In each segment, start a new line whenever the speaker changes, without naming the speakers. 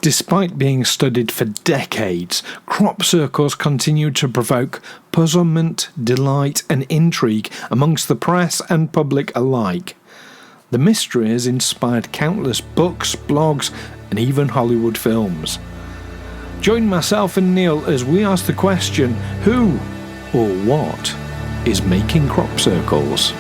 Despite being studied for decades, crop circles continue to provoke puzzlement, delight and intrigue amongst the press and public alike. The mystery has inspired countless books, blogs and even Hollywood films. Join myself and Neil as we ask the question, who or what is making crop circles?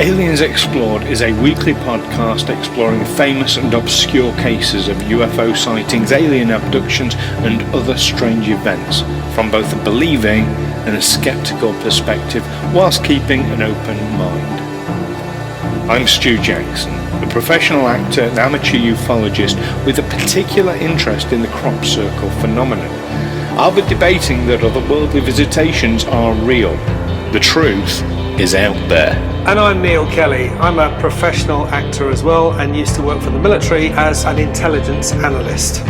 Aliens Explored is a weekly podcast exploring famous and obscure cases of UFO sightings, alien abductions and other strange events from both a believing and a sceptical perspective whilst keeping an open mind. I'm Stu Jackson, a professional actor and amateur ufologist with a particular interest in the crop circle phenomenon. I'll be debating that otherworldly visitations are real. The truth is out there.
And I'm Neil Kelly. I'm a professional actor as well and used to work for the military as an intelligence analyst.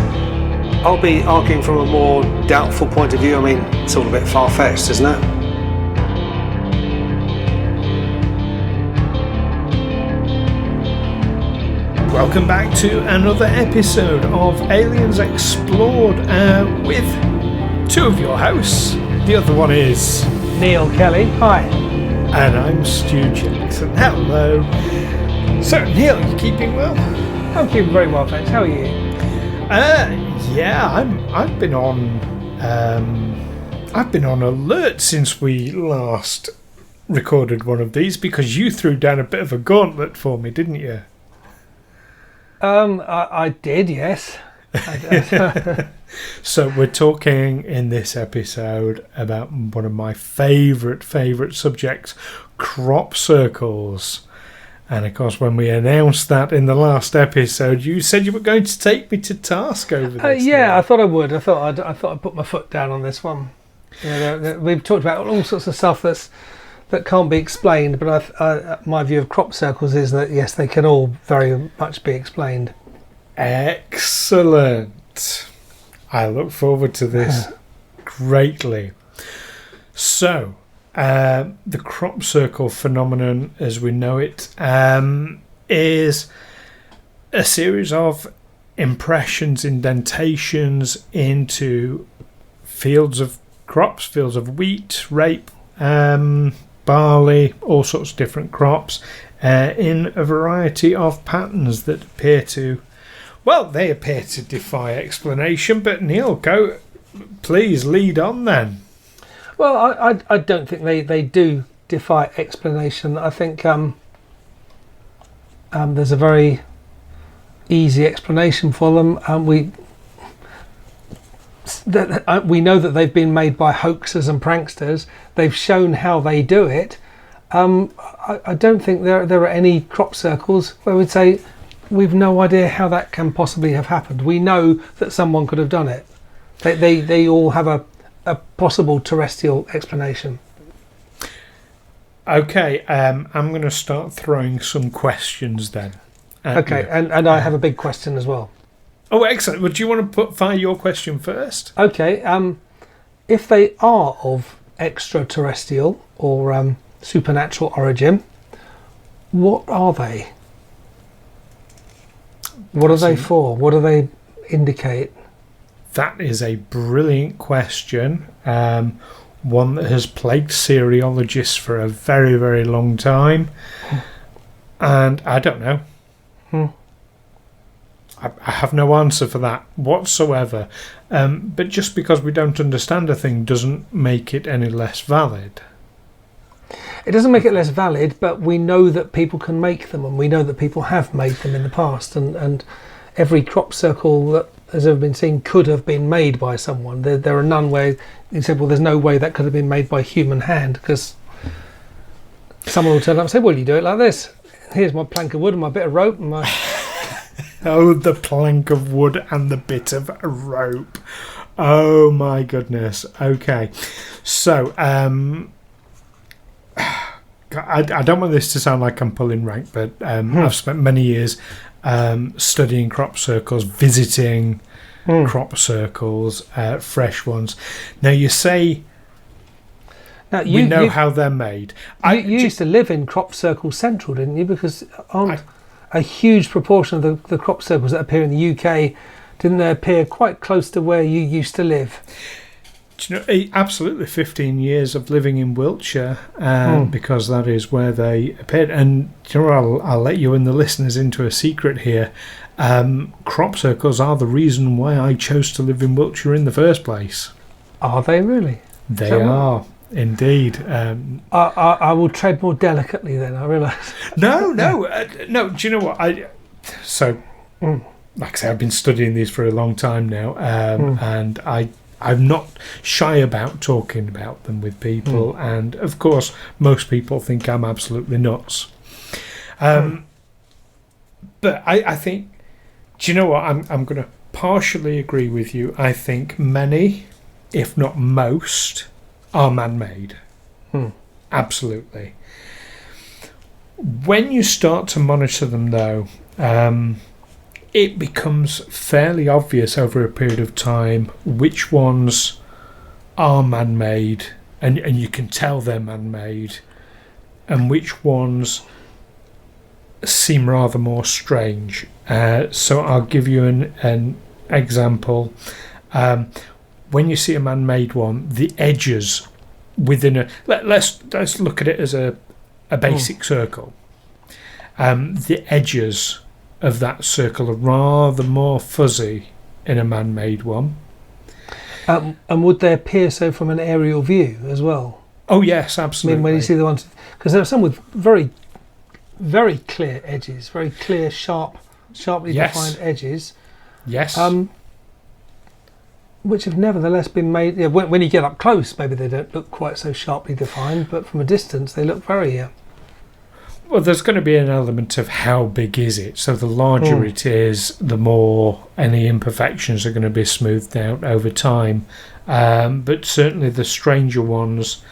I'll be arguing from a more doubtful point of view. I mean, it's all a bit far-fetched, isn't it?
Welcome back to another episode of Aliens Explored with two of your hosts. The other one is
Neil Kelly. Hi.
And I'm Stu Jackson. Hello. So, Neil, you keeping well?
I'm keeping very well, thanks. How are you?
Yeah, I've been on alert since we last recorded one of these because you threw down a bit of a gauntlet for me, didn't you?
I did, yes.
So we're talking in this episode about one of my favourite subjects, crop circles. And of course, when we announced that in the last episode, you said you were going to take me to task over this.
Yeah, I thought I would. I thought I'd put my foot down on this one. We've talked about all sorts of stuff that can't be explained, but my view of crop circles is that yes, they can all very much be explained.
Excellent. I look forward to this greatly. So, the crop circle phenomenon, as we know it, is a series of impressions, indentations into fields of crops, fields of wheat, rape, barley, all sorts of different crops, in a variety of patterns that appear to defy explanation. But Neil, please lead on then.
Well, I don't think they do defy explanation. I think there's a very easy explanation for them. We know that they've been made by hoaxers and pranksters. They've shown how they do it. I don't think there are any crop circles where we'd say we've no idea how that can possibly have happened. We know that someone could have done it. They all have a possible terrestrial explanation.
Okay, I'm going to start throwing some questions then.
Okay, and I have a big question as well.
Oh, excellent. Well, do you want to fire your question first?
Okay, if they are of extraterrestrial or supernatural origin, what are they? What are they for? What do they indicate?
That is a brilliant question. One that has plagued seriologists for a very, very long time. And I don't know. I have no answer for that whatsoever. But just because we don't understand a thing doesn't make it any less valid.
It doesn't make it less valid, but we know that people can make them, and we know that people have made them in the past, and every crop circle that has ever been seen could have been made by someone. There are none where you said, well, there's no way that could have been made by human hand, because someone will turn up and say, well, you do it like this. Here's my plank of wood and my bit of rope and my...
Oh, the plank of wood and the bit of rope. Oh my goodness. Okay. So, I don't want this to sound like I'm pulling rank, but I've spent many years studying crop circles, visiting crop circles, fresh ones. Now you say we know how they're made.
You used to live in crop circle central, didn't you? Because a huge proportion of the crop circles that appear in the UK, didn't they appear quite close to where you used to live?
Do you know, absolutely 15 years of living in Wiltshire, because that is where they appeared. And you know, I'll let you and the listeners into a secret here. Crop circles are the reason why I chose to live in Wiltshire in the first place.
Are they really?
They are. Indeed.
I will tread more delicately then, I realise.
No. Do you know what? Like I say, I've been studying these for a long time now, and I'm not shy about talking about them with people, and of course, most people think I'm absolutely nuts. But I think, do you know what? I'm going to partially agree with you. I think many, if not most, are man-made. Absolutely. When you start to monitor them, though, it becomes fairly obvious over a period of time which ones are man-made, and you can tell they're man-made, and which ones seem rather more strange. So I'll give you an example. When you see a man-made one, the edges within a let's look at it as a basic circle. The edges of that circle are rather more fuzzy in a man-made one.
And would they appear so from an aerial view as well?
Oh yes, absolutely.
I mean, when you see the ones, because there are some with very, very clear edges, very clear, sharply defined edges.
Yes.
Which have nevertheless been made. Yeah, when you get up close, maybe they don't look quite so sharply defined, but from a distance, they look very.
Well, there's going to be an element of how big is it. So the larger it is, the more any imperfections are going to be smoothed out over time. But certainly the stranger ones,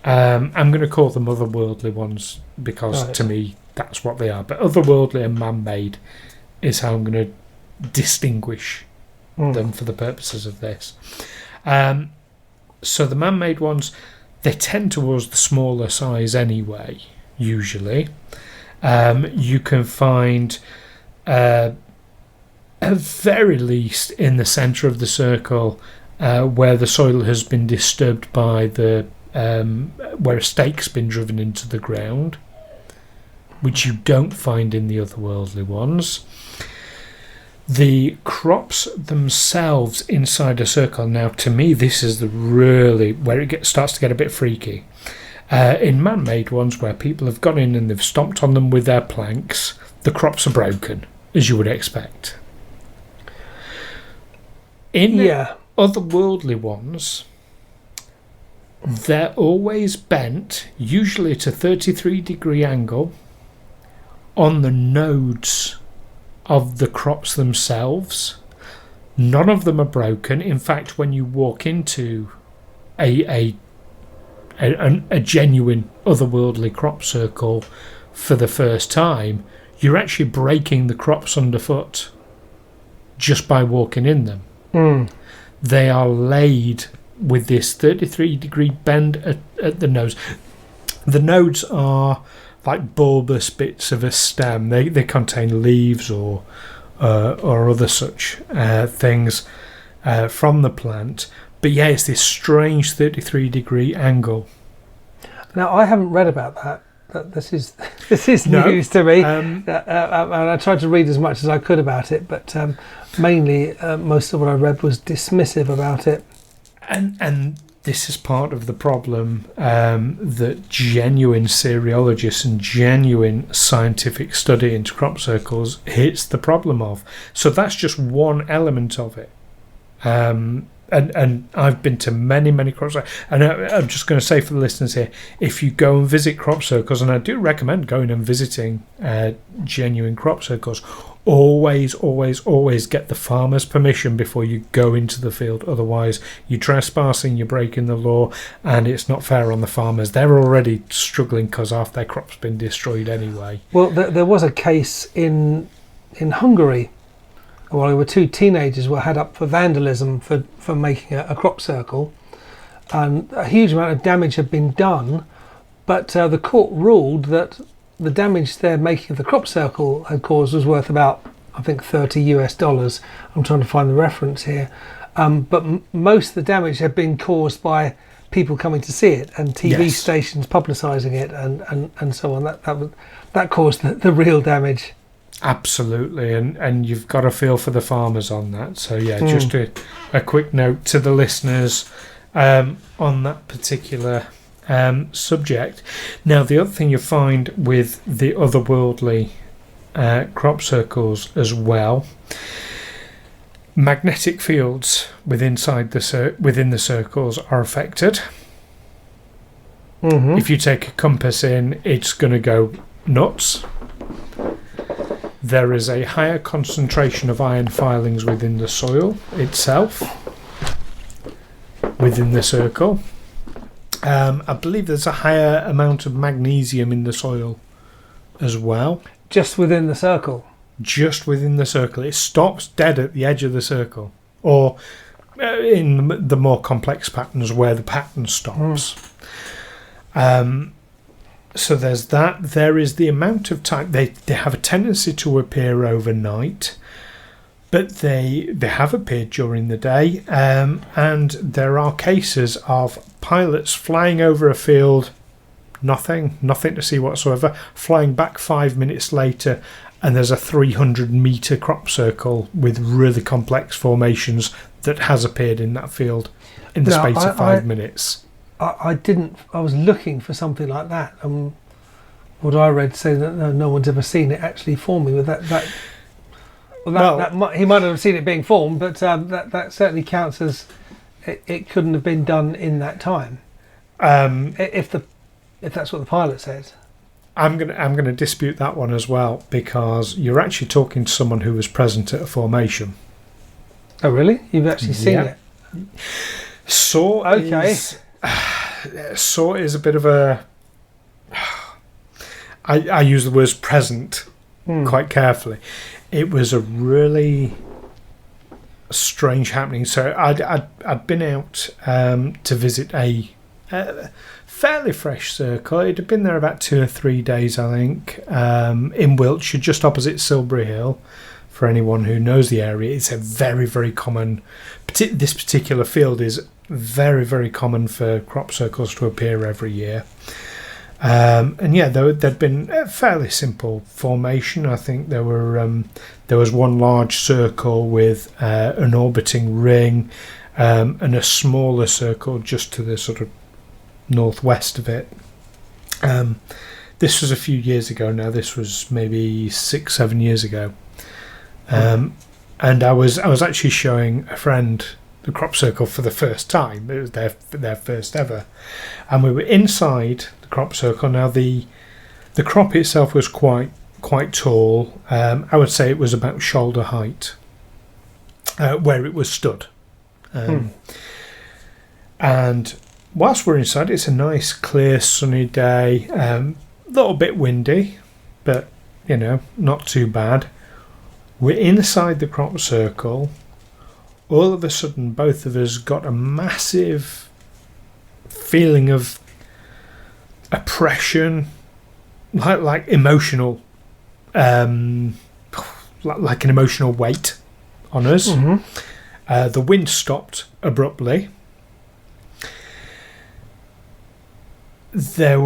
I'm going to call them otherworldly ones because to me that's what they are. But otherworldly and man-made is how I'm going to distinguish them for the purposes of this. So the man-made ones, they tend towards the smaller size anyway, usually. You can find at very least in the centre of the circle where the soil has been disturbed by the where a stake's been driven into the ground, which you don't find in the otherworldly ones. The crops themselves inside a circle, now to me this is the really where it starts to get a bit freaky. In man-made ones where people have gone in and they've stomped on them with their planks, the crops are broken, as you would expect. In otherworldly ones, they're always bent, usually at a 33-degree angle, on the nodes of the crops themselves. None of them are broken. In fact, when you walk into a genuine otherworldly crop circle for the first time, you're actually breaking the crops underfoot just by walking in them. They are laid with this 33-degree bend at the nodes. The nodes are like bulbous bits of a stem. They contain leaves or other such things from the plant. But yeah, it's this strange 33-degree angle.
Now, I haven't read about that. This is news to me. And I tried to read as much as I could about it, but mainly most of what I read was dismissive about it.
And this is part of the problem that genuine cereologists and genuine scientific study into crop circles hits the problem of. So that's just one element of it. And I've been to many crop circles, and I'm just going to say for the listeners here, if you go and visit crop circles, and I do recommend going and visiting genuine crop circles, always get the farmer's permission before you go into the field. Otherwise, you're trespassing, you're breaking the law, and it's not fair on the farmers. They're already struggling because half their crop's been destroyed anyway.
Well, there was a case in Hungary. Well, there were two teenagers were had up for vandalism for making a crop circle, and a huge amount of damage had been done, but the court ruled that the damage they're making of the crop circle had caused was worth about, I think, $30. I'm trying to find the reference here. But most of the damage had been caused by people coming to see it and TV stations publicising it and so on. That caused the real damage.
Absolutely, and you've got a feel for the farmers on that. So yeah, just a quick note to the listeners on that particular subject. Now, the other thing you find with the otherworldly crop circles as well, magnetic fields within the circles are affected. If you take a compass in, it's going to go nuts. There is a higher concentration of iron filings within the soil itself, within the circle. I believe there's a higher amount of magnesium in the soil as well.
Just within the circle?
Just within the circle. It stops dead at the edge of the circle. Or in the more complex patterns where the pattern stops. So there's that. There is the amount of time. They have a tendency to appear overnight. But they have appeared during the day, and there are cases of pilots flying over a field, nothing to see whatsoever, flying back 5 minutes later, and there's a 300-metre crop circle with really complex formations that has appeared in that field in the space of 5 minutes.
I was looking for something like that. What I read said that no one's ever seen it actually forming with that. Well, he might have seen it being formed, but that certainly counts as it couldn't have been done in that time. If that's what the pilot says,
I'm gonna dispute that one as well, because you're actually talking to someone who was present at a formation.
Oh, really? You've actually seen it?
Saw is a bit of a. I use the words present quite carefully. It was a really strange happening. So I'd been out to visit a fairly fresh circle. It had been there about 2 or 3 days, I think, in Wiltshire, just opposite Silbury Hill. For anyone who knows the area, it's a very, very common. This particular field is very, very common for crop circles to appear every year. And yeah, there'd been a fairly simple formation. I think there was one large circle with an orbiting ring, and a smaller circle just to the sort of northwest of it. This was a few years ago now. This was maybe 6-7 years ago, and I was actually showing a friend the crop circle for the first time. It was their first ever, and we were inside the crop circle. Now the crop itself was quite tall. I would say it was about shoulder height where it was stood. And whilst we're inside, it's a nice, clear, sunny day. A little bit windy, but not too bad. We're inside the crop circle. All of a sudden, both of us got a massive feeling of oppression, like emotional, like an emotional weight on us. The wind stopped abruptly. It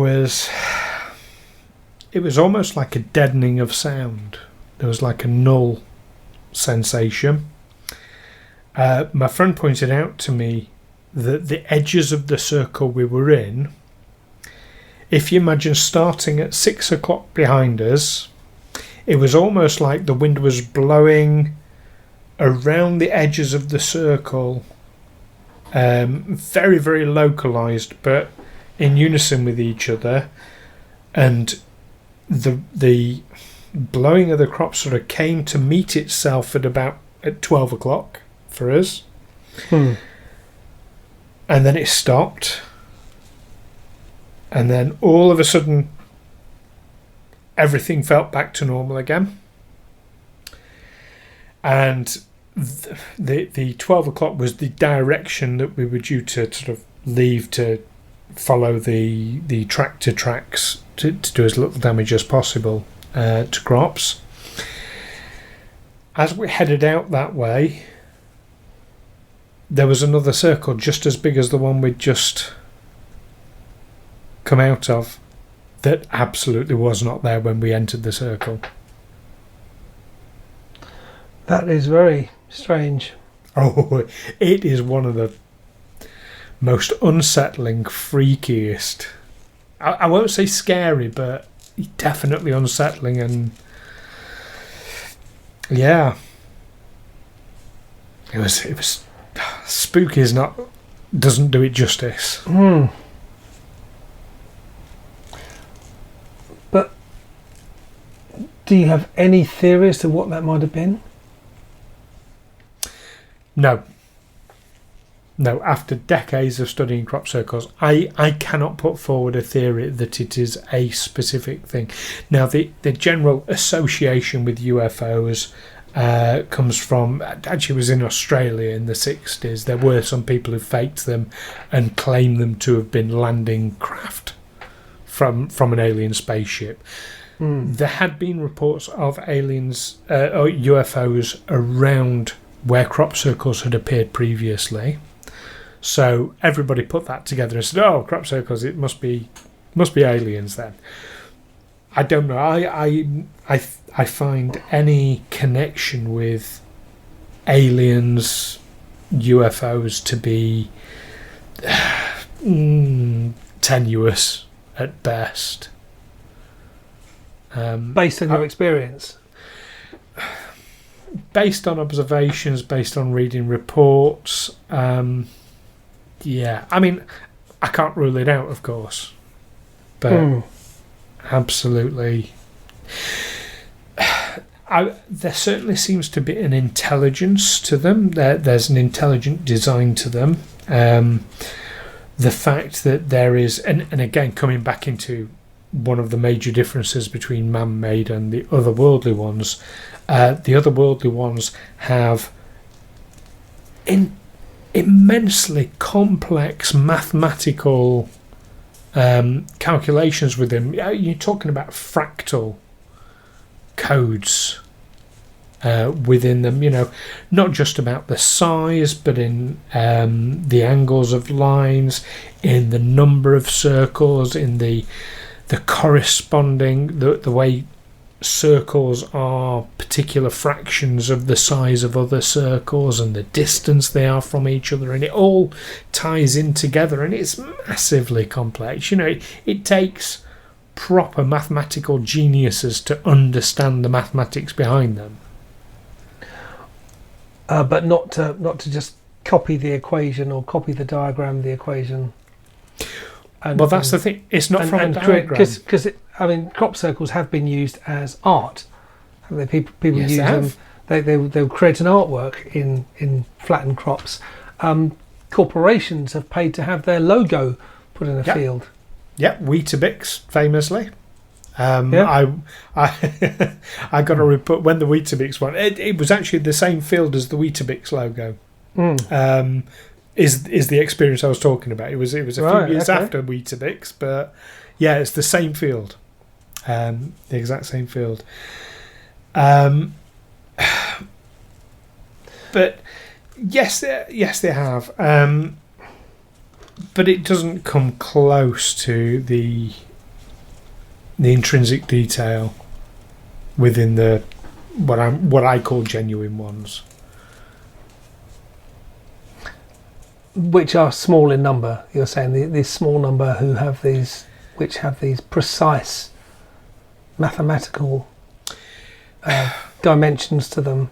was almost like a deadening of sound. There was like a null sensation. My friend pointed out to me that the edges of the circle we were in, if you imagine starting at 6 o'clock behind us, it was almost like the wind was blowing around the edges of the circle, very, very localised, but in unison with each other, and the blowing of the crop sort of came to meet itself at 12 o'clock for us. And then it stopped. And then all of a sudden, everything felt back to normal again. And the 12 o'clock was the direction that we were due to sort of leave to follow the tractor tracks to do as little damage as possible to crops. As we headed out that way, there was another circle just as big as the one we'd just come out of that absolutely was not there when we entered the circle.
That is very strange.
Oh, it is one of the most unsettling, freakiest. I won't say scary, but definitely unsettling, and yeah, it was spooky. Doesn't do it justice.
But do you have any theory as to what that might have been?
No, after decades of studying crop circles, I cannot put forward a theory that it is a specific thing. Now, the general association with UFOs comes from, actually it was in Australia in the 60s. There were some people who faked them and claimed them to have been landing craft from an alien spaceship. There had been reports of aliens or UFOs around where crop circles had appeared previously. So everybody put that together and said, "Oh, crop circles! It must be aliens then." I don't know. I find any connection with aliens, UFOs to be tenuous at best.
Based on your experience?
Based on observations, based on reading reports. Yeah, I mean, I can't rule it out, of course, but absolutely, there certainly seems to be an intelligence to them. There's an intelligent design to them. The fact that there is, and again, coming back into one of the major differences between man-made and the otherworldly ones, the otherworldly ones have immensely complex mathematical calculations with them. You're talking about fractal codes within them, not just about the size, but in the angles of lines, in the number of circles, in the corresponding, the way circles are particular fractions of the size of other circles and the distance they are from each other, and it all ties in together, and it's massively complex. It takes proper mathematical geniuses to understand the mathematics behind them.
But not to just copy the equation or copy the diagram of the equation.
Well, that's the thing. It's not from a diagram.
Because crop circles have been used as art. Haven't they? People
Yes,
use
they
them.
have.
They'll create an artwork in flattened crops. Corporations have paid to have their logo put in a field.
Yeah, Weetabix, famously. I got a report when the Weetabix one. It was actually the same field as the Weetabix logo. Is the experience I was talking about. It was a few years after Weetabix, but yeah, it's the same field, the exact same field. But yes, they have. But it doesn't come close to the intrinsic detail within the what I call genuine ones.
Which are small in number. You're saying this small number which have these precise mathematical dimensions to them.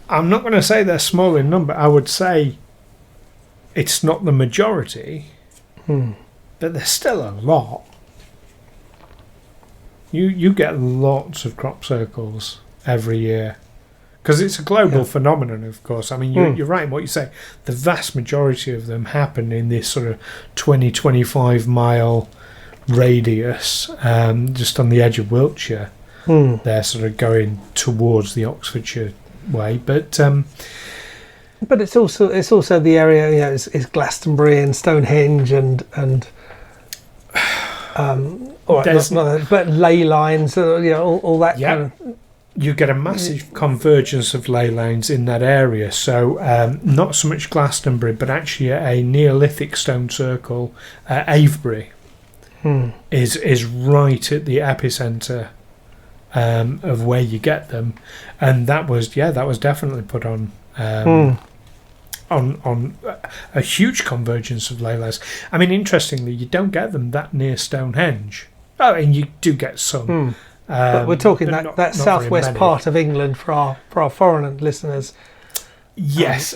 I'm not going to say they're small in number. I would say it's not the majority, but there's still a lot. You get lots of crop circles every year. Because it's a global phenomenon, of course. I mean, you're right in what you say. The vast majority of them happen in this sort of 20-25 mile radius, just on the edge of Wiltshire. They're sort of going towards the Oxfordshire way. But
it's also the area, you know, it's Glastonbury and Stonehenge and all right, but ley lines, you know, all that kind of.
You get a massive convergence of ley lines in that area. So not so much Glastonbury, but actually a Neolithic stone circle, Avebury, is right at the epicentre of where you get them, and that was definitely put on a huge convergence of ley lines. I mean, interestingly, you don't get them that near Stonehenge. Oh, and you do get some.
But we're talking
but
that southwest part of England for our foreign listeners.
Yes,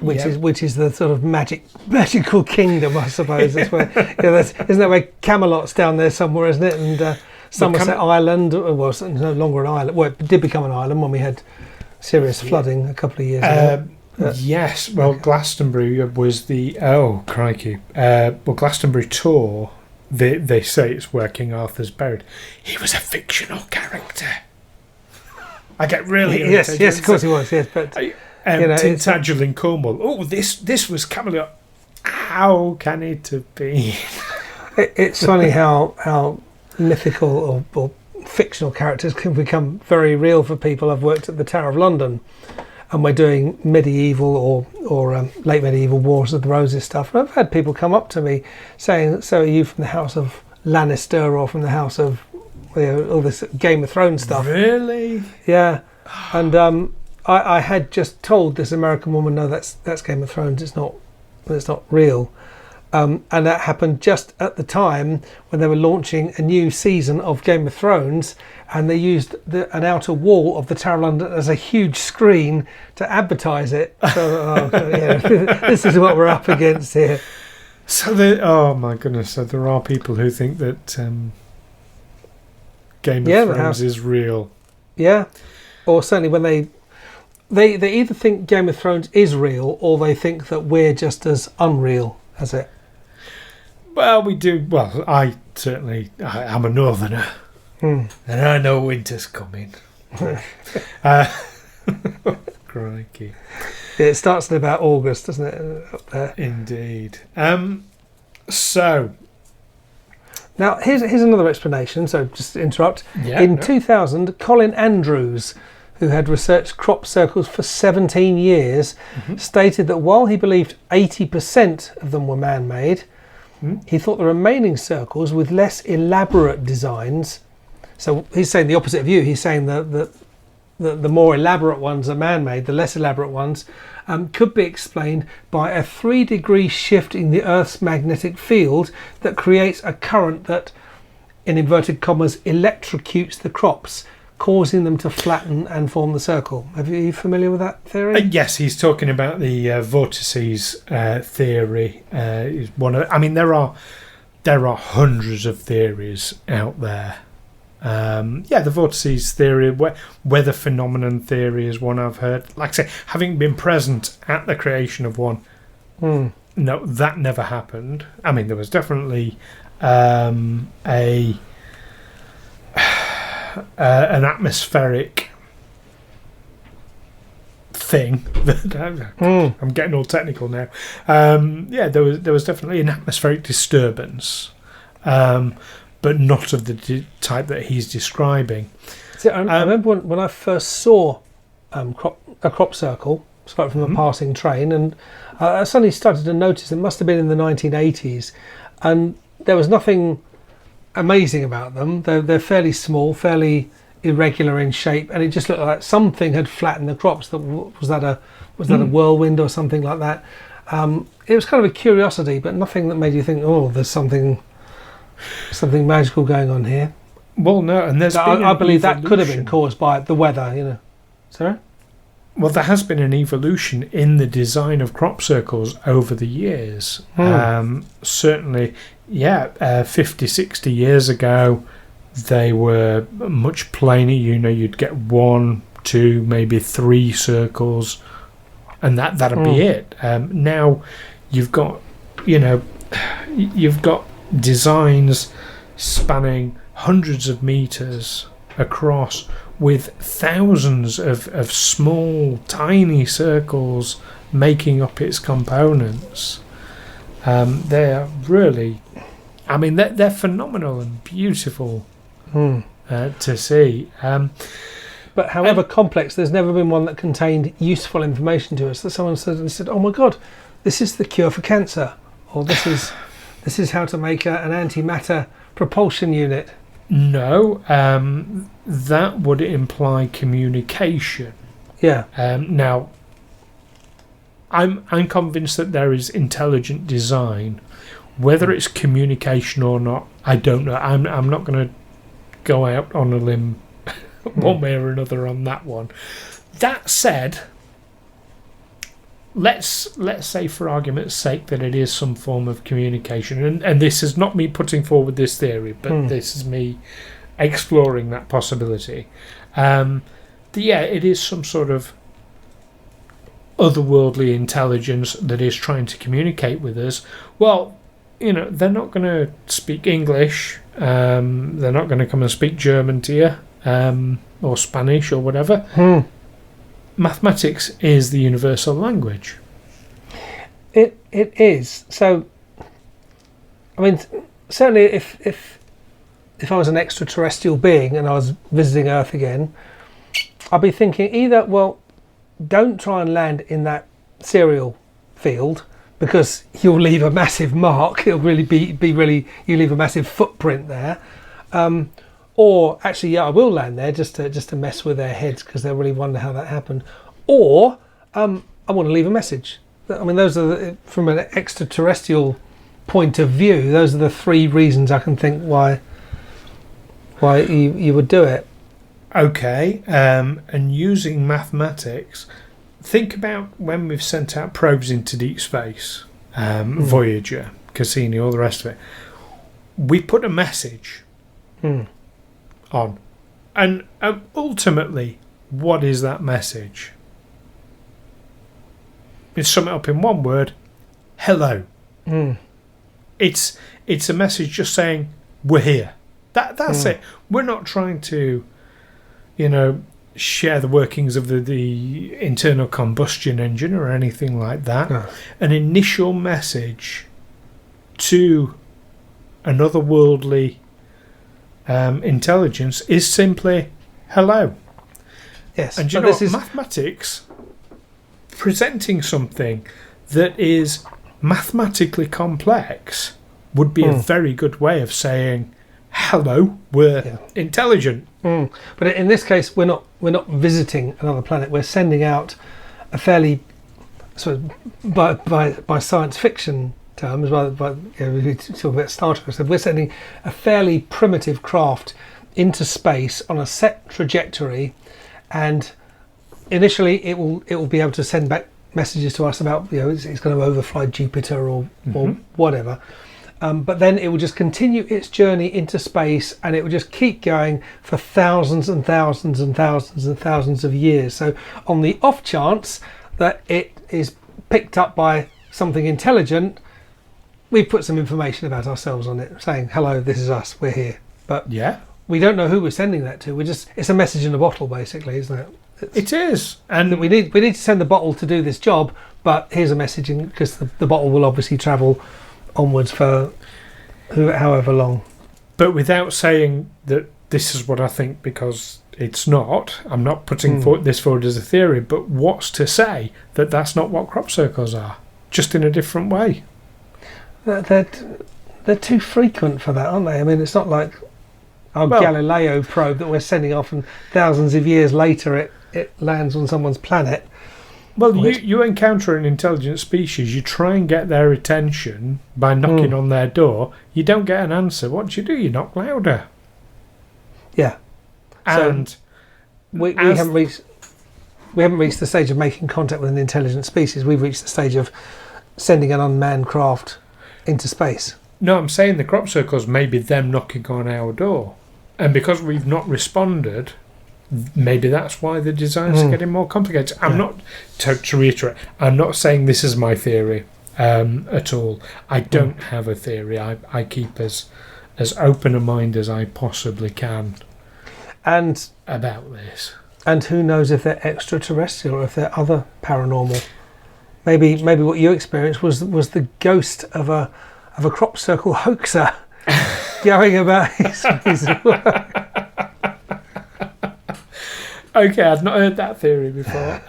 which is the sort of magical kingdom, I suppose. That's where isn't that where Camelot's down there somewhere, isn't it? And Somerset Island, well, it's no longer an island. Well, it did become an island when we had serious flooding a couple of years ago.
Yes, well, Glastonbury was the Glastonbury tour. They say it's where King Arthur's buried. He was a fictional character. I get really irritated.
Yes, of course he was. Yes, but
Tintagel in Cornwall. Oh, this was Camelot. How can it have been?
It's funny how mythical or fictional characters can become very real for people. I've worked at the Tower of London, and we're doing medieval or late medieval Wars of the Roses stuff. And I've had people come up to me saying, "So are you from the House of Lannister or from the House of all this Game of Thrones stuff?"
Really?
Yeah. And I had just told this American woman, "No, that's Game of Thrones. It's not real." And that happened just at the time when they were launching a new season of Game of Thrones, and they used an outer wall of the Tower of London as a huge screen to advertise it. So, this is what we're up against here.
So, oh my goodness! So there are people who think that Game of Thrones is real.
Yeah, or certainly when they either think Game of Thrones is real, or they think that we're just as unreal as it.
Well, we do. Well, I'm a northerner, and I know winter's coming. Crikey.
Yeah, it starts in about August, doesn't it, up there?
Indeed. So
now here's another explanation. So just to interrupt.
Yeah,
in 2000, Colin Andrews, who had researched crop circles for 17 years, stated that while he believed 80% of them were man-made, he thought the remaining circles with less elaborate designs. So he's saying the opposite of you. He's saying that the more elaborate ones are man-made, the less elaborate ones could be explained by a 3-degree shift in the Earth's magnetic field that creates a current that, in inverted commas, electrocutes the crops, causing them to flatten and form the circle. Are you familiar with that theory?
Yes, he's talking about the vortices theory. Is one of. I mean, there are hundreds of theories out there. The vortices theory, weather phenomenon theory is one I've heard. Like I say, having been present at the creation of one, no, that never happened. I mean, there was definitely an atmospheric thing. I'm getting all technical now. There was definitely an atmospheric disturbance, but not of the type that he's describing.
See, I remember when I first saw a crop circle, straight from a passing train, and I suddenly started to notice it must have been in the 1980s, and there was nothing amazing about them. They're fairly small, fairly irregular in shape, and it just looked like something had flattened the crops. Was that a whirlwind or something like that? It was kind of a curiosity, but nothing that made you think, oh, there's something magical going on here.
Well, no, and
I believe that could have been caused by the weather. Sorry.
Well, there has been an evolution in the design of crop circles over the years. Certainly, 50, 60 years ago, they were much plainer. You'd get 1, 2, maybe 3 circles, and that'd be it. Now you've got designs spanning hundreds of meters across with thousands of small, tiny circles making up its components. They're really, they're phenomenal and beautiful to see.
But however complex, there's never been one that contained useful information to us that someone said, "Oh my God, this is the cure for cancer," or "This is how to make an antimatter propulsion unit."
No, that would imply communication.
Yeah.
Now, I'm convinced that there is intelligent design. Whether it's communication or not, I don't know. I'm not going to go out on a limb one way or another on that one. That said, let's say for argument's sake that it is some form of communication, and this is not me putting forward this theory, but this is me exploring that possibility. It is some sort of otherworldly intelligence that is trying to communicate with us. Well, they're not going to speak English. They're not going to come and speak German to you, or Spanish or whatever. Mathematics is the universal language.
It is. So, certainly if I was an extraterrestrial being and I was visiting Earth again, I'd be thinking either, well, don't try and land in that cereal field because you'll leave a massive mark. It'll really be you leave a massive footprint there. Or actually, yeah, I will land there just to mess with their heads because they'll really wonder how that happened. Or I want to leave a message. Those are from an extraterrestrial point of view. Those are the 3 reasons I can think why you would do it.
Okay, and using mathematics, think about when we've sent out probes into deep space, Voyager, Cassini, all the rest of it. We put a message on, and ultimately, what is that message? It's sum it up in one word: hello. It's a message just saying we're here. That's it. We're not trying to share the workings of the internal combustion engine or anything like that.
No.
An initial message to another worldly intelligence is simply hello.
Yes,
and mathematics presenting something that is mathematically complex would be a very good way of saying hello, we're intelligent.
But in this case, we're not visiting another planet. We're sending out a fairly, by science fiction terms, we talk about Star Trek. So we're sending a fairly primitive craft into space on a set trajectory, and initially it will be able to send back messages to us about it's going to overfly Jupiter or whatever. But then it will just continue its journey into space, and it will just keep going for thousands and thousands and thousands and thousands of years. So on the off chance that it is picked up by something intelligent, we put some information about ourselves on it, saying, hello, this is us, we're here. But we don't know who we're sending that to. It's a message in a bottle, basically, isn't it?
It is. And
we need to send the bottle to do this job, but here's a message, because the bottle will obviously travel onwards for however long.
But without saying that this is what I think, because it's not. I'm not putting this forward as a theory, but what's to say that that's not what crop circles are, just in a different way?
They're too frequent for that, aren't they? It's not like our Galileo probe that we're sending off, and thousands of years later it lands on someone's planet.
Well, you encounter an intelligent species, you try and get their attention by knocking on their door. You don't get an answer. What do? You knock louder.
Yeah. And so we haven't reached the stage of making contact with an intelligent species. We've reached the stage of sending an unmanned craft into space.
No, I'm saying the crop circles may be them knocking on our door. And because we've not responded, maybe that's why the designs are getting more complicated. I'm not, to reiterate, I'm not saying this is my theory at all. I don't have a theory. I keep as open a mind as I possibly can about this.
And who knows if they're extraterrestrial or if they're other paranormal. Maybe what you experienced was the ghost of a crop circle hoaxer going about his work.
Okay, I've not heard that theory before.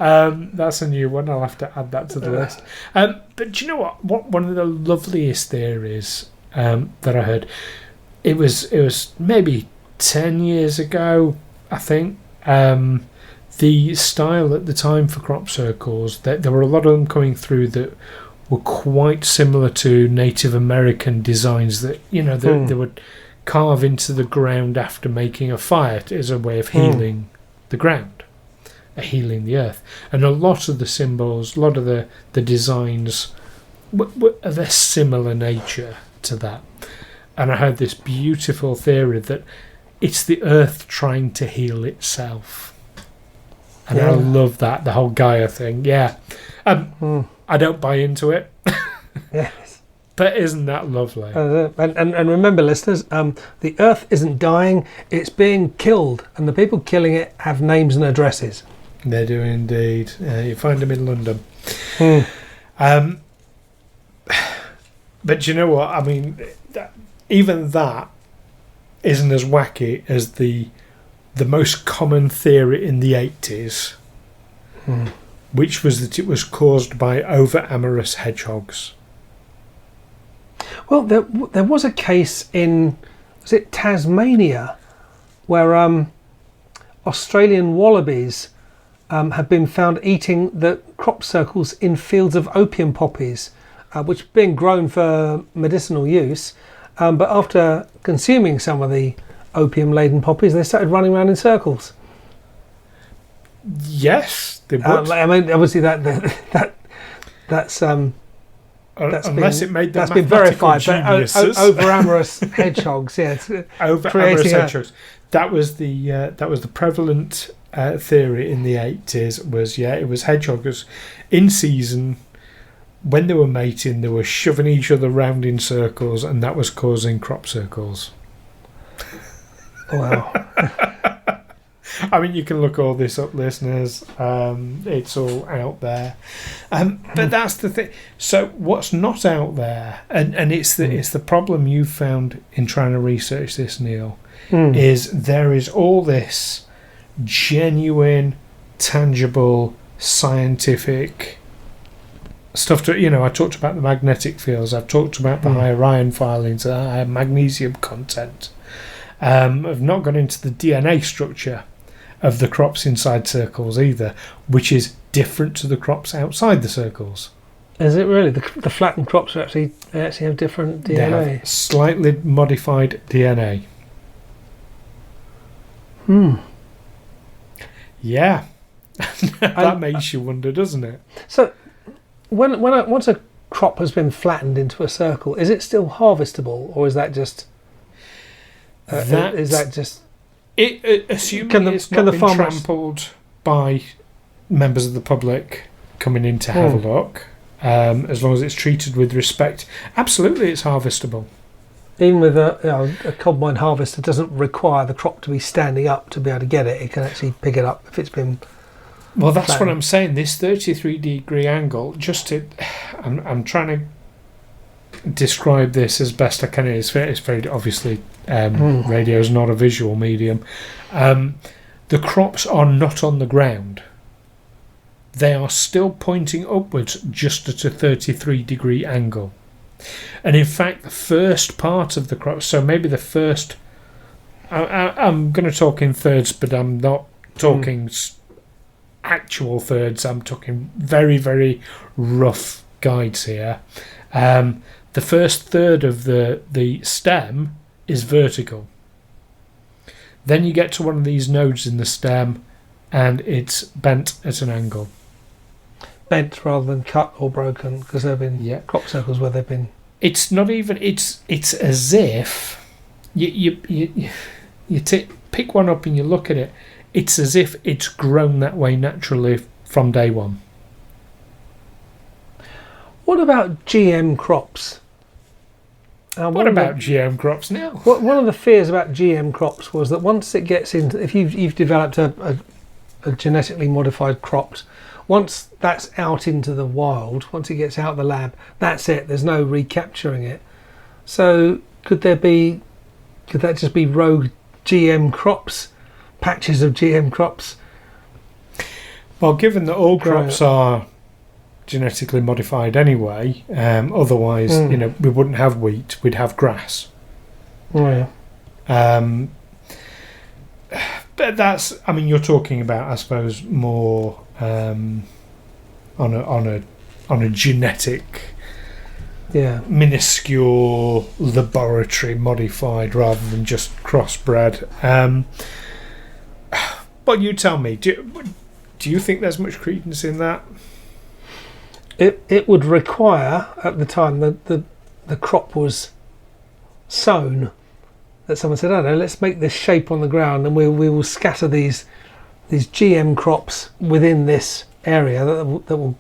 That's a new one. I'll have to add that to the list. But do you know what? One of the loveliest theories that I heard, it was maybe 10 years ago, I think. The style at the time for crop circles, there were a lot of them coming through that were quite similar to Native American designs that, they would carve into the ground after making a fire as a way of healing the ground, healing the earth. And a lot of the symbols, a lot of the designs were of a similar nature to that. And I heard this beautiful theory that it's the earth trying to heal itself. And I love that, the whole Gaia thing. Yeah. I don't buy into it.
Yes.
But isn't that lovely?
And remember, listeners, the earth isn't dying, it's being killed. And the people killing it have names and addresses.
They do indeed. You find them in London. But do you know what? I mean, even that isn't as wacky as the most common theory in the 80s, which was that it was caused by over-amorous hedgehogs.
Well, there was a case in, was it Tasmania, where Australian wallabies have been found eating the crop circles in fields of opium poppies, which are being grown for medicinal use. But after consuming some of the opium-laden poppies, they started running around in circles.
Yes, they would.
I mean, obviously that's
unless it made them
that's been verified.
But
over-amorous hedgehogs,
over-amorous hedgehogs. That was the prevalent theory in the 80s. It was hedgehogs in season. When they were mating, they were shoving each other round in circles, and that was causing crop circles.
Wow.
I mean, you can look all this up, listeners. It's all out there. But that's the thing. So what's not out there, and it's the problem you found in trying to research this, Neil, is there is all this genuine, tangible, scientific stuff. I talked about the magnetic fields. I've talked about the higher iron filings, the higher magnesium content. I've not gone into the DNA structure of the crops inside circles either, which is different to the crops outside the circles.
Is it really? The flattened crops actually have different DNA?
They have slightly modified DNA. Yeah. That makes you wonder, doesn't it?
So once a crop has been flattened into a circle, is it still harvestable, or is that just
assuming it's not been trampled by members of the public coming in to have a look, as long as it's treated with respect, absolutely it's harvestable.
Even with a combine harvester doesn't require the crop to be standing up to be able to get it. It can actually pick it up if it's been.
Well, that's flattened. What I'm saying. This 33-degree angle. I'm trying to describe this as best I can. It's very obviously radio is not a visual medium. The crops are not on the ground. They are still pointing upwards, just at a 33-degree angle. And in fact, the first part of the crop, so maybe the first, I'm going to talk in thirds, but I'm not talking actual thirds. I'm talking very, very rough guides here. The first third of the stem is vertical. Then you get to one of these nodes in the stem, and it's bent at an angle.
Bent rather than cut or broken, because there have been crop circles where they've been.
It's not even. It's as if you pick one up and you look at it, it's as if it's grown that way naturally from day one.
What about GM crops?
What about GM crops now?
One of the fears about GM crops was that once it gets into, if you've developed a genetically modified crops, once that's out into the wild, once it gets out of the lab, that's it. There's no recapturing it. So could that just be rogue GM crops, patches of GM crops?
Well, given that all crops are genetically modified anyway, otherwise, we wouldn't have wheat, we'd have grass.
Oh, yeah.
But that's, I mean, you're talking about, I suppose, more on a genetic, minuscule laboratory modified rather than just crossbred. But you tell me, do you think there's much credence in that?
It would require, at the time the crop was sown, that someone said, "Oh no, let's make this shape on the ground, and we will scatter these GM crops within this area that will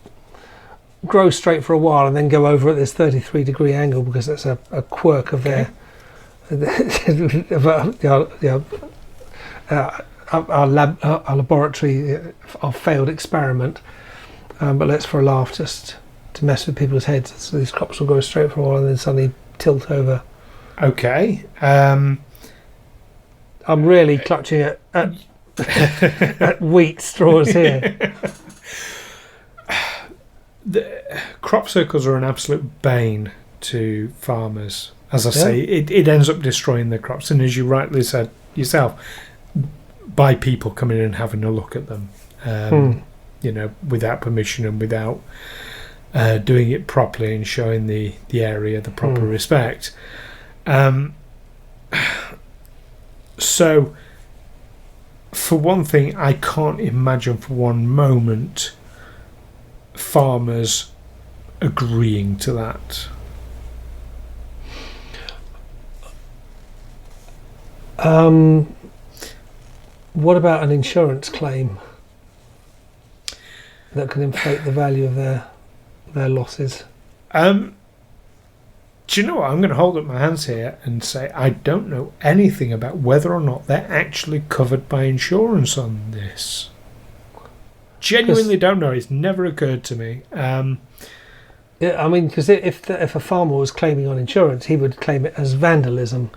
grow straight for a while and then go over at this 33-degree angle because that's a quirk of their our laboratory, our failed experiment." But let's, for a laugh, just to mess with people's heads. So these crops will go straight for a while and then suddenly tilt over.
Okay.
I'm really clutching at at wheat straws here.
The crop circles are an absolute bane to farmers. As I say, it ends up destroying their crops, and as you rightly said yourself, by people coming in and having a look at them. Without permission and without doing it properly and showing the area the proper respect. So, for one thing, I can't imagine for one moment farmers agreeing to that.
What about an insurance claim that can inflate the value of their losses?
Do you know what? I'm going to hold up my hands here and say I don't know anything about whether or not they're actually covered by insurance on this. Genuinely don't know. It's never occurred to me.
Yeah, I mean, because if a farmer was claiming on insurance, he would claim it as vandalism.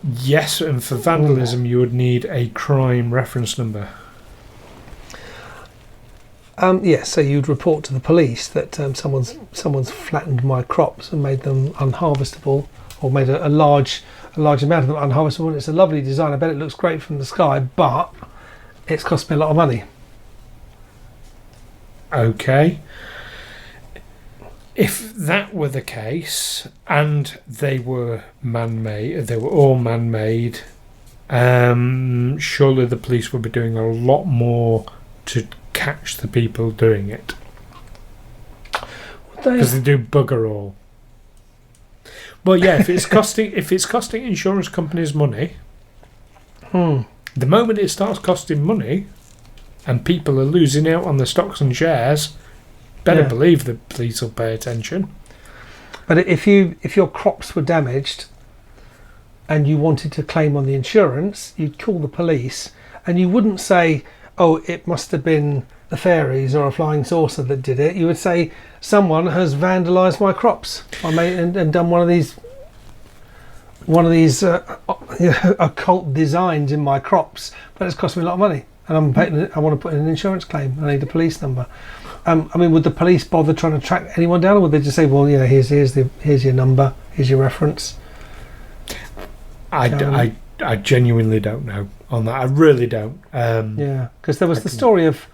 Yes, and for vandalism, you would need a crime reference number.
Yes, so you'd report to the police that someone's flattened my crops and made them unharvestable, or made a large amount of them unharvestable. And it's a lovely design. I bet it looks great from the sky, but it's cost me a lot of money.
Okay. If that were the case, and they were man-made, they were all man-made, surely the police would be doing a lot more to catch the people doing it, because they do bugger all. Well, yeah, if it's costing insurance companies money, the moment it starts costing money, and people are losing out on the stocks and shares, better believe the police will pay attention.
But if your crops were damaged, and you wanted to claim on the insurance, you'd call the police, and you wouldn't say, "Oh, it must have been the fairies or a flying saucer that did it." You would say, "Someone has vandalised my crops. I made and done one of these occult designs in my crops, but it's cost me a lot of money, and I want to put in an insurance claim. I need a police number." I mean, would the police bother trying to track anyone down, or would they just say, "Well, here's your number, here's your reference"?
I genuinely don't know on that. I really don't.
Because there was the story of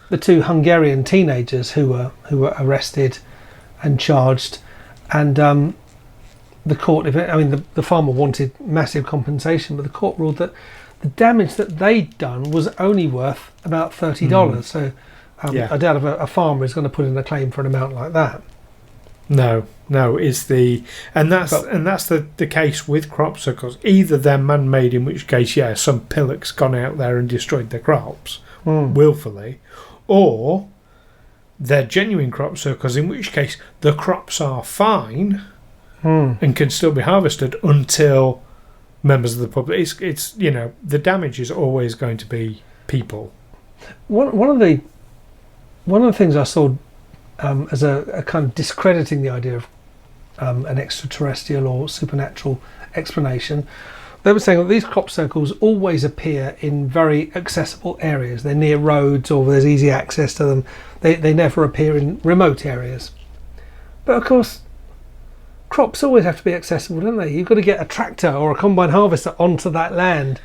the two Hungarian teenagers who were arrested and charged, and the court. The farmer wanted massive compensation, but the court ruled that the damage that they'd done was only worth about $30. So I doubt if a farmer is going to put in a claim for an amount like that.
No, it's that's the case with crop circles. Either they're man-made, in which case, yeah, some pillock's gone out there and destroyed their crops willfully, or they're genuine crop circles, in which case the crops are fine and can still be harvested until members of the public. It's the damage is always going to be people.
One of the things I saw as a kind of discrediting the idea of an extraterrestrial or supernatural explanation, they were saying that these crop circles always appear in very accessible areas. They're near roads or there's easy access to them. They never appear in remote areas. But of course, crops always have to be accessible, don't they? You've got to get a tractor or a combine harvester onto that land.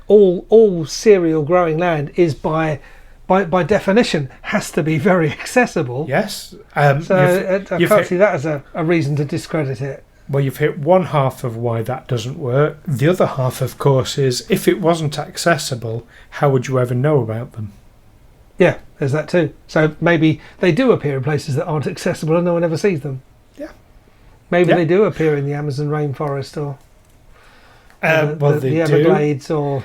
All cereal growing land is by definition has to be very accessible.
Yes.
I can't see that as a reason to discredit it.
Well, you've hit one half of why that doesn't work. The other half, of course, is if it wasn't accessible, how would you ever know about them?
Yeah, there's that too. So maybe they do appear in places that aren't accessible and no one ever sees them.
Yeah.
Maybe they do appear in the Amazon rainforest or the Everglades, or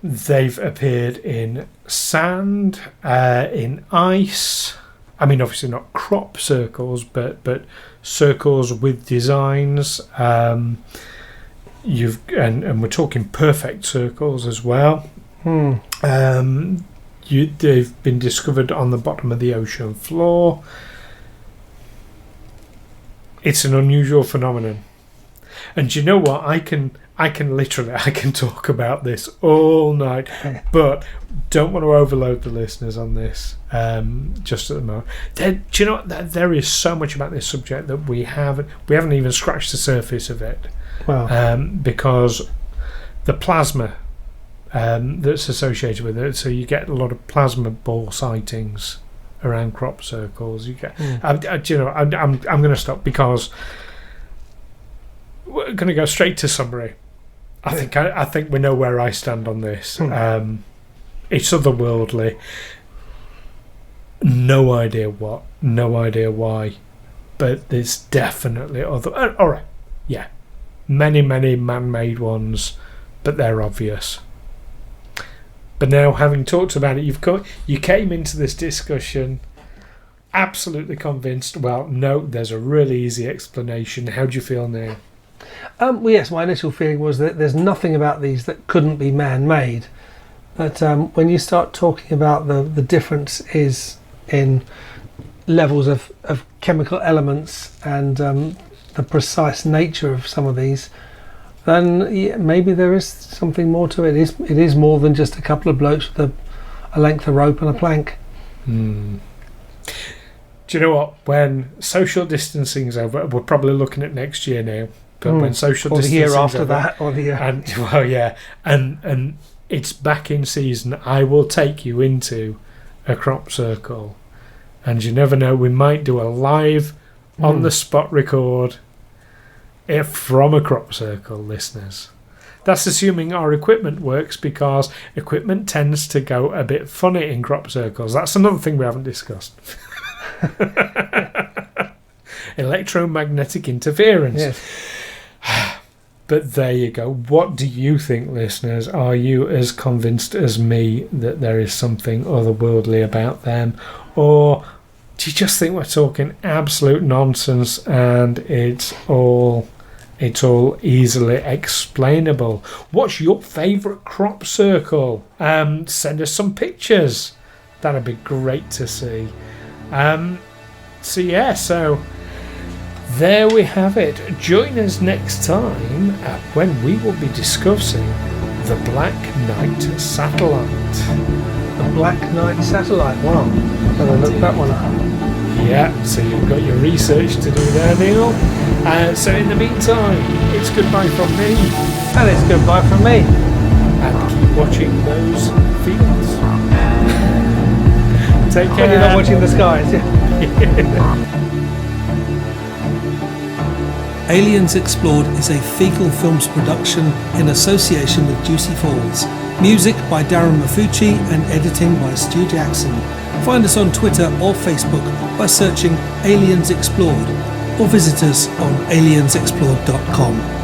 they've appered in sand, in ice. I mean, obviously not crop circles, but circles with designs. And we're talking perfect circles as well. They've been discovered on the bottom of the ocean floor. It's an unusual phenomenon. And do you know what? I can talk about this all night, but don't want to overload the listeners on this just at the moment. Do you know what? There is so much about this subject that we haven't even scratched the surface of it.
Wow.
Because the plasma that's associated with it, so you get a lot of plasma ball sightings around crop circles. You get, I'm going to stop because we're going to go straight to summary. I think we know where I stand on this. It's otherworldly. No idea what. No idea why. But there's definitely other. All right. Yeah. Many man-made ones, but they're obvious. But now, having talked about it, you came into this discussion absolutely convinced. Well, no, there's a really easy explanation. How do you feel now?
Well, yes, my initial feeling was that there's nothing about these that couldn't be man-made. But when you start talking about the difference is in levels of chemical elements and the precise nature of some of these, then maybe there is something more to it. It is more than just a couple of blokes with a length of rope and a plank.
Do you know what? When social distancing's over, we're probably looking at next year now. But when social
or the
distancing's
year after
over,
that, or the year,
and it's back in season, I will take you into a crop circle, and you never know, we might do a live on the spot record from a crop circle, listeners. That's assuming our equipment works, because equipment tends to go a bit funny in crop circles. That's another thing we haven't discussed. Electromagnetic interference.
Yes.
But there you go. What do you think, listeners? Are you as convinced as me that there is something otherworldly about them? Or do you just think we're talking absolute nonsense and it's all easily explainable? What's your favourite crop circle? Send us some pictures. That'd be great to see. So there we have it. Join us next time when we will be discussing the Black Knight satellite.
The Black Knight satellite. Wow. Better look that one up.
Yeah, so you've got your research to do there, Neil. So in the meantime, it's goodbye from me.
And it's goodbye from me.
And keep watching those fields. Take care.
When you're not watching the skies. Yeah. Aliens Explored is a Fecal Films production in association with Juicy Falls. Music by Darren Mafucci and editing by Stu Jackson. Find us on Twitter or Facebook by searching Aliens Explored. or visit us on aliensexplored.com.